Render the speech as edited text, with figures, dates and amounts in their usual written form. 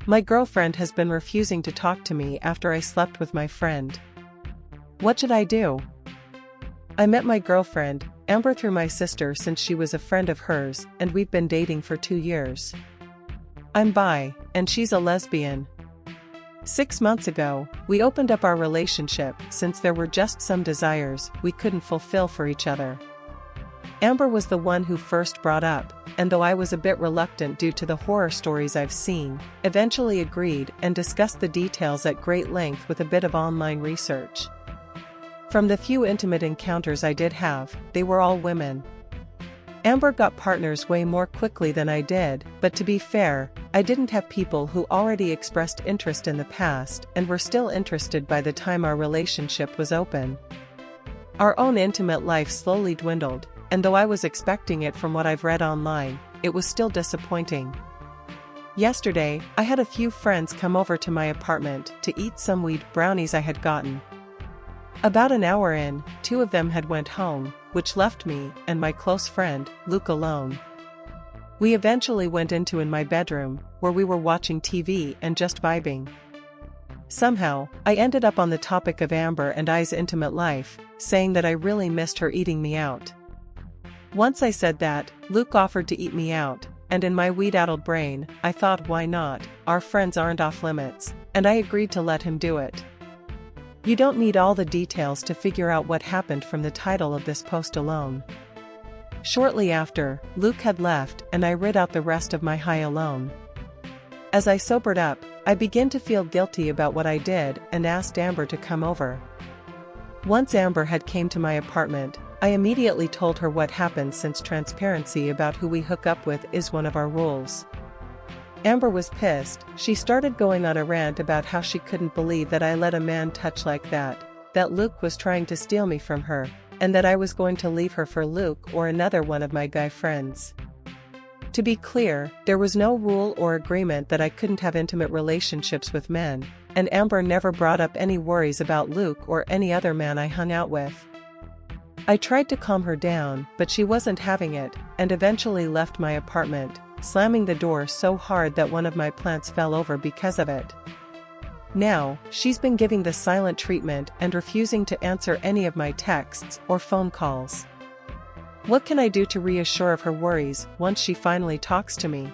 My girlfriend has been refusing to talk to me after I slept with my friend. What should I do? I met my girlfriend, Amber, through my sister since she was a friend of hers, and we've been dating for 2 years. I'm bi, and she's a lesbian. 6 months ago, we opened up our relationship since there were just some desires we couldn't fulfill for each other. Amber was the one who first brought up, and though I was a bit reluctant due to the horror stories I've seen, eventually agreed and discussed the details at great length with a bit of online research. From the few intimate encounters I did have, they were all women. Amber got partners way more quickly than I did, but to be fair, I didn't have people who already expressed interest in the past and were still interested by the time our relationship was open. Our own intimate life slowly dwindled, and though I was expecting it from what I've read online, it was still disappointing. Yesterday, I had a few friends come over to my apartment to eat some weed brownies I had gotten. About an hour in, 2 of them had went home, which left me and my close friend, Luke, alone. We eventually went into my bedroom, where we were watching TV and just vibing. Somehow, I ended up on the topic of Amber and I's intimate life, saying that I really missed her eating me out. Once I said that, Luke offered to eat me out, and in my weed-addled brain, I thought, why not, our friends aren't off limits, and I agreed to let him do it. You don't need all the details to figure out what happened from the title of this post alone. Shortly after, Luke had left and I rid out the rest of my high alone. As I sobered up, I began to feel guilty about what I did and asked Amber to come over. Once Amber had came to my apartment, I immediately told her what happened since transparency about who we hook up with is one of our rules. Amber was pissed. She started going on a rant about how she couldn't believe that I let a man touch like that Luke was trying to steal me from her, and that I was going to leave her for Luke or another one of my guy friends. To be clear, there was no rule or agreement that I couldn't have intimate relationships with men, and Amber never brought up any worries about Luke or any other man I hung out with. I tried to calm her down, but she wasn't having it, and eventually left my apartment, slamming the door so hard that one of my plants fell over because of it. Now, she's been giving the silent treatment and refusing to answer any of my texts or phone calls. What can I do to reassure of her worries once she finally talks to me?